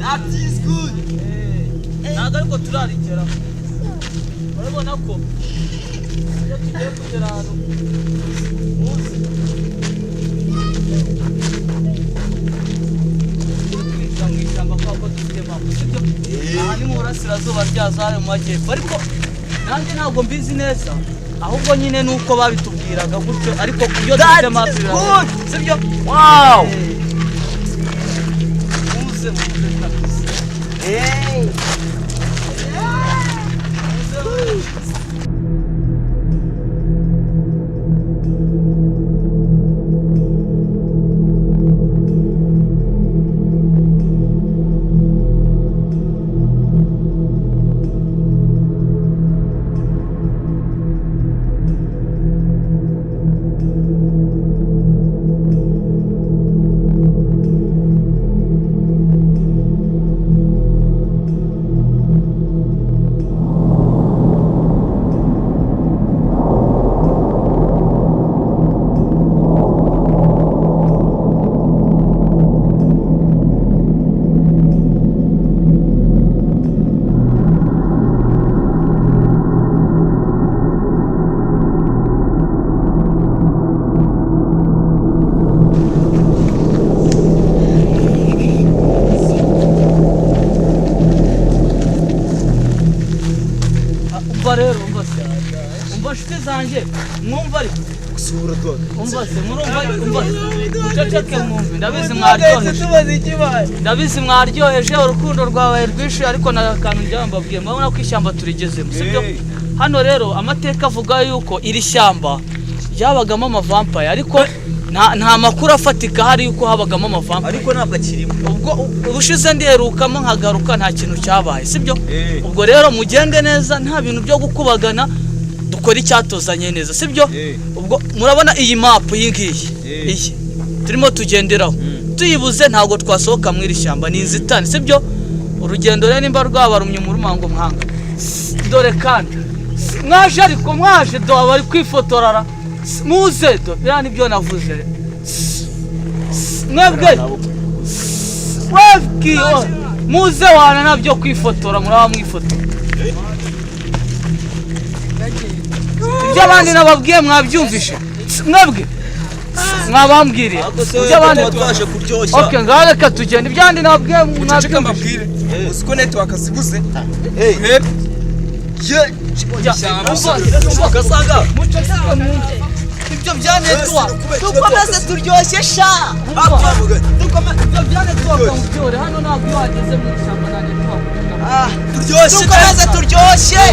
That is good. Ntabwo ariko turarigera. Urabona ko iyo tugiye kugera ahantu munsi Ishyamba kwa dufite mapu sibyo aha ni mu burasirazuba ryazo hari mu majyepfo ariko nanjye ntabwo mbizi neza ahubwo nyine nuko babitubwiraga gutyo ariko iyo dufite mapu sibyo wow muze kabisa umva shite zanjye mwumva ariko gusura dodo umva se murumva uceceke mwumve ndabizi mwaryoheje urukundo rwawe rwishi ariko nakantu njyambabwiye murabona ko ishyamba turigezemo sibyo hano rero amateka avuga yuko iri shyamba ryabagamo amavampire ariko nta makuru afatika hari yuko habagamo amavampire ariko ntabwo akirimo ubwo ubushize nderukamo nkagaruka nta kintu cyabaye sibyo ubwo rero mugende neza nta bintu byo gukubagana dukora icyatozanye neza sibyo ubwo murabona iyi map yingiye iyi turimo tugenderaho tuyibuze ntago twasohoka mu iri shyamba ni inzitane sibyo urugendo rero nimba rwabarumye mu rumango mhanga dore kandi mwaje ariko mwaje do bari kwifotorara muze do yani byo navuze mwebwe muze wana nabyo kwifotora muraba mwifotora ibyo abandi nababwiye mwabyumvishe mwebwe mwabambwiriye ibyo abandi twaje kuryoshya okay ngaho reka tugende ibyo abandi nababwiye mwabyumvishe uziko network zibuze ibyo bya network dukomeze turyoshye sha ibyo bya network mubyore hano ntabwo iyo hageze mu ishyamba na network turyoshye dukomeze turyoshye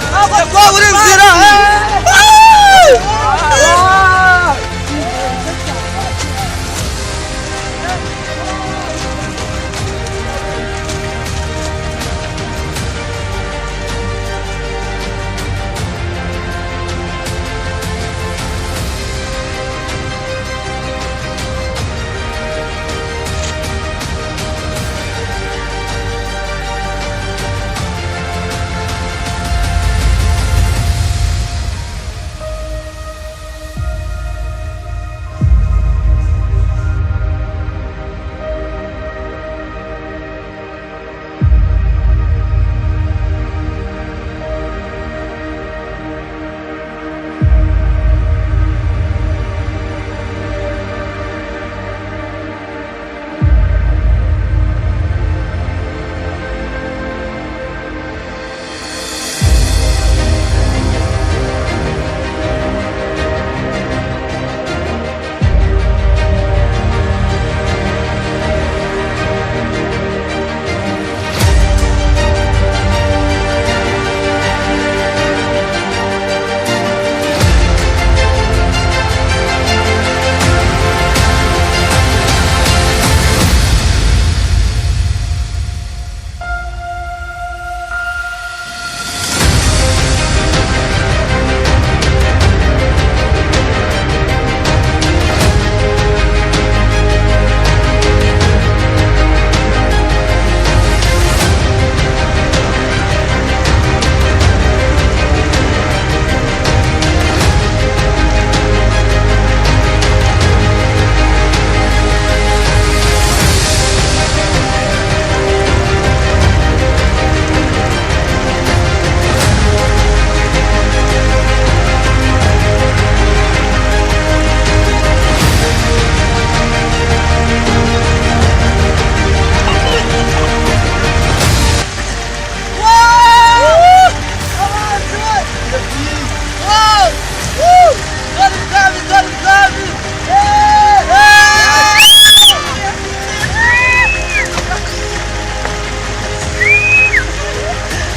ntabwo twabura inzira.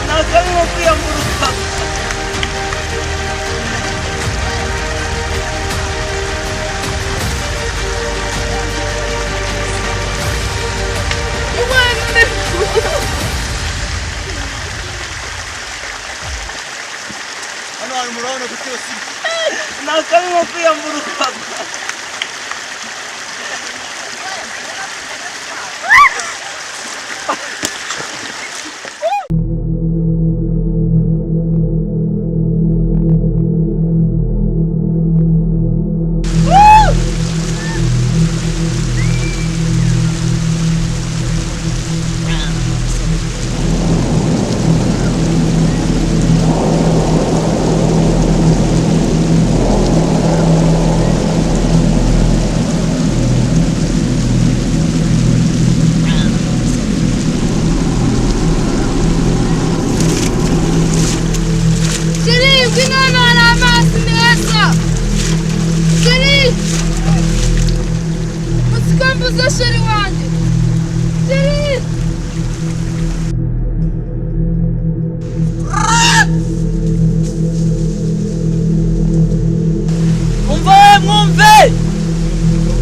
Nakarimo kwiyamburuka.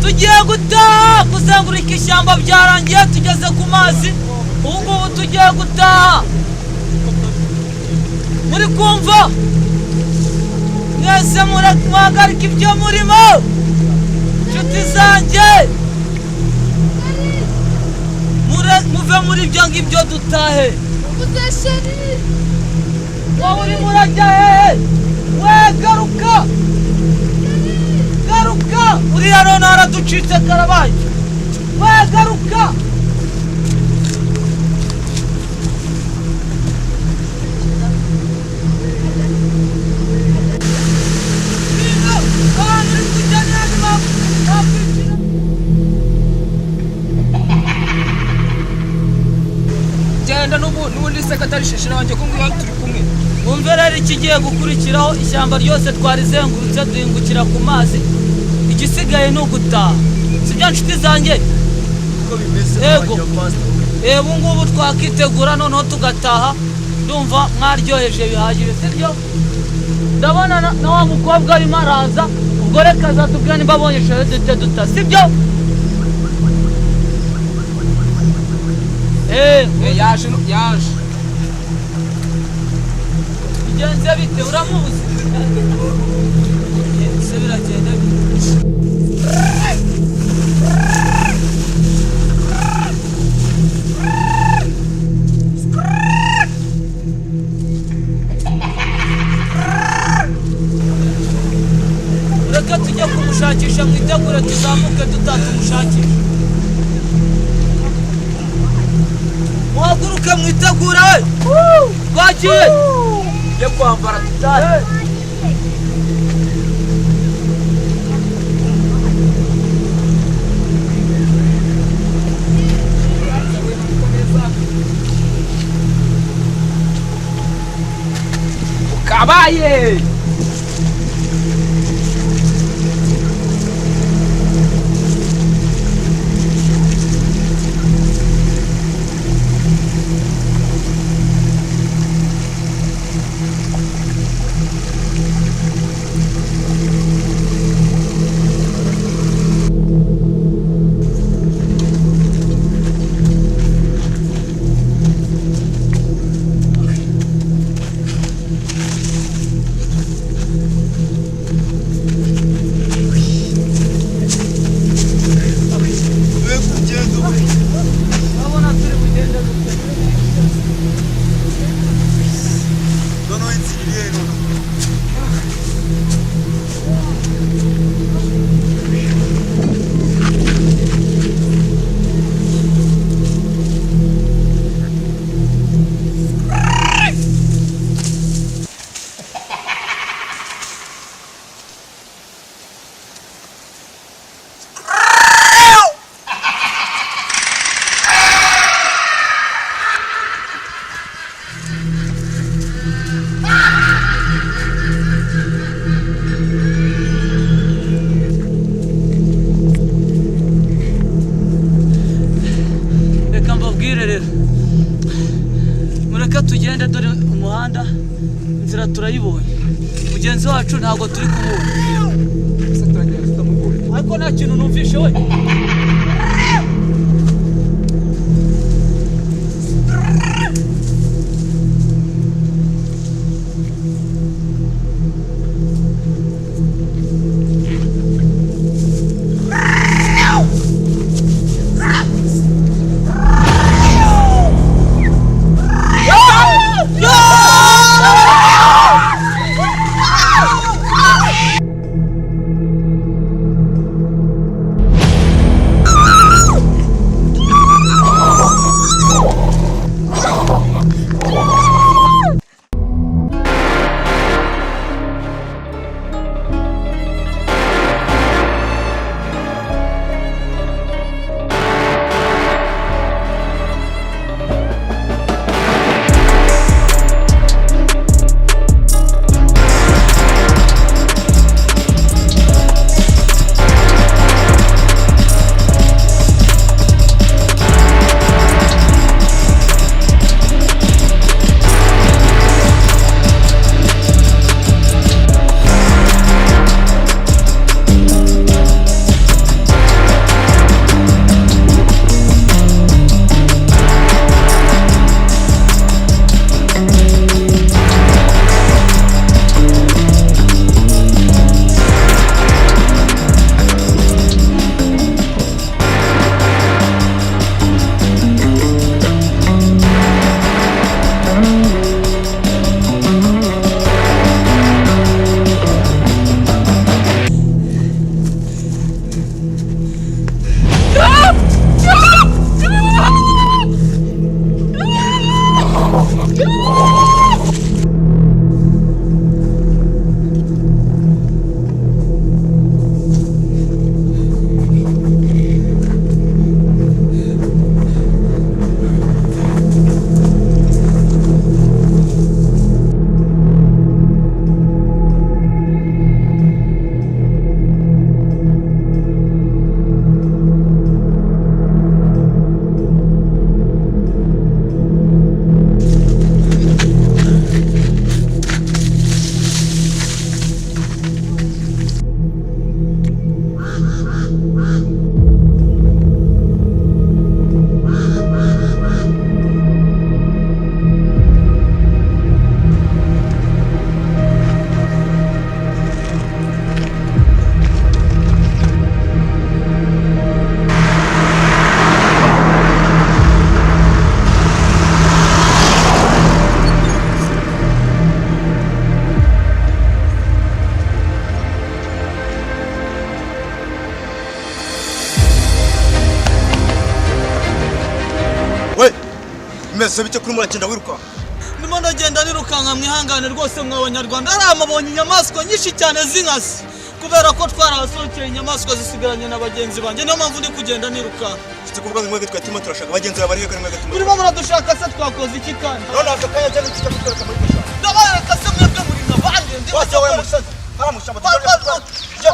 Tugiye gutaha kuzengurika ishyamba byarangiye tugeze ku mazi ubu ngubu tugiye gutaha muri kumva mwese murahagarika ibyo murimo nshuti zanjye muve muri ibyo ngibyo dutahe wowe urimo urajya hehe we garuka garuka uriya none haraducitse karabaye we garuka genda n'ubundi sekatari sheshera wanjye kumwe turi kumwe wumve rero ikigiye gukurikiraho ishyamba ryose twarizengurutse duhingukira ku mazi igisigaye ni ugutaha sibyo nshuti zanjye uko bimeze yego ubu ngubu twakitegura noneho tugataha ndumva mwaryoheje bihagije sibyo ndabona na wa mukobwa arimo araza ubwo reka azatubwira nimba abonye sheri dute duta sibyo yaje bigenze bite uramuzi se biragenda reka tujye kumushakisha mwitegure tuzamuke tutatumushakisha muhaguruke mwitegure twagiye yo kwambara tutari ukabaye mureka tugende dore umuhanda inzira turayibonye mugenzi wacu ntabwo turi kumubona ariko nta kintu numvishe we Mese bite kuri muragenda wiruka? Ndimo ndagenda nirukanka mwihangane rwose mw'abanyarwanda ari amabonye inyamaswa nyinshi cyane z'inkasi kubera ko twarahasohokeye inyamaswa zisigaranye n'abagenzi banjye niyo mpamvu ndi kugenda niruka. Ufite kuvuga ngo mwebwe twatimo turashaka abagenzi bari he mwebwe tumwe. Turimo muradushaka se twakoze iki kandi? None aka kanya cyane cyo kutoreka muri kusha. Ndabaye kase mwebwe muri nabandi ndi Wacha wewe musaza. Mushyamba tujye.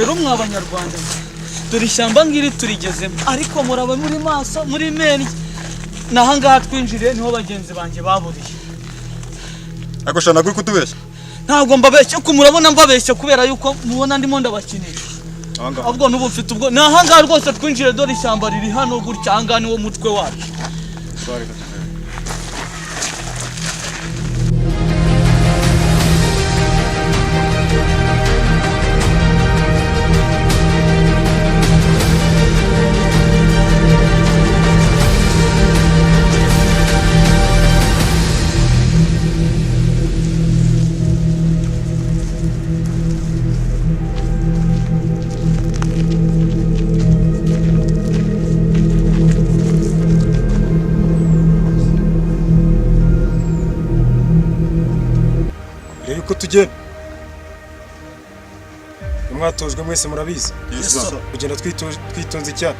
Rero mw'abanyarwanda dore ishyamba ngiri turigezemo ariko muraba muri maso muri meni nahangaha twinjiriye niho bagenzi banjye baburiye. Ako shana kuri kutubeshya. Ntabwo mbabeshye ko murabona mbabeshye kubera yuko mubona ndimo ndabakinisha. Ahubwo nubu mfite ubwo nahangaha rwose twinjire dore ishyamba riri hano gutya ahangaha niwo mutwe wacu. Yuko tugenda umwatojwe mwese murabizi kugenda twitonze cyane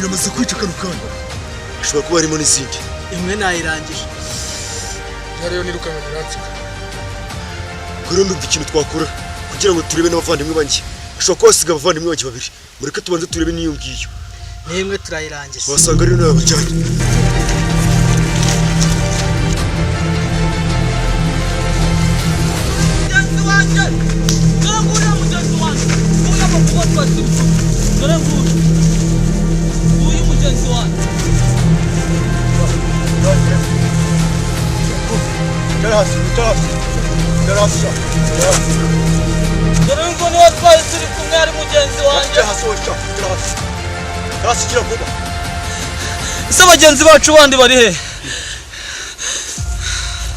Yamaze kwica karukanda. Ashobora kuba harimo n'izindi. Imwe nayirangije. Rero nirukanga muratsuka. Kuri ndumva ikintu twakora kugira ngo turebe n'abavandimwe banjye. Ashobora kuba basiga abavandimwe banjye babiri. Mureke tubanze turebe n'iyo ngiyo. Nimwe turayirangije. Wasanga rero n'abajyanye. Mugenzi wanjye. Dore nguriya mugenzi wanjye. Uyu amakuru twatse. Dore nguriya. Uyu mugenzi wanjye. Dore ngo niwe twari turi kumwe ari mugenzi wanjye. Ese bagenzi bacu bandi bari he?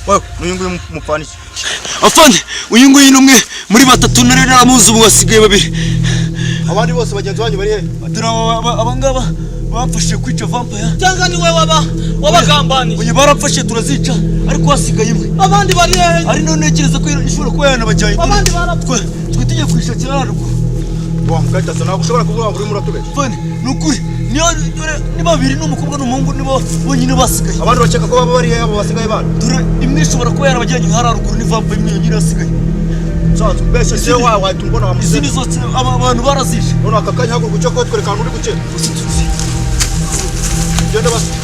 Wewe n'uyu nguyu mupfana iki? Afande, uyu nguyu ni umwe muri batatu nari naramuzi ubu wasigaye babiri. Abandi bose bagenzi banyu bari he? Dore abangaba bapfashije kwica vampire. Cyangwa ni wewe wabagambaniye? Oya barapfashe turazica ariko hasigaye imwe. Abandi bari he? Ari none ntekereza ko ishobora kuba yanabajyanye. Abandi barapfuye. Twe tugiye kwishakira haruguru. Wa mukajya sana ushobora kuvuga ngo uri muratubeshya. Afande, nukuri ni babiri n'umukobwa n'umuhungu nibo bonyine basigaye. Abandi bakeka ko baba bari he abo basigaye bana. Dore imwe ishobora kuba yarabajyanye haruguru ni vampire imwe yonyine asigaye. Sanzu mbese se wahitumbona wa Izindi zose abantu barazishe. None aka kanya haguruka cyo ko twerekana uri gukena. Genda basi.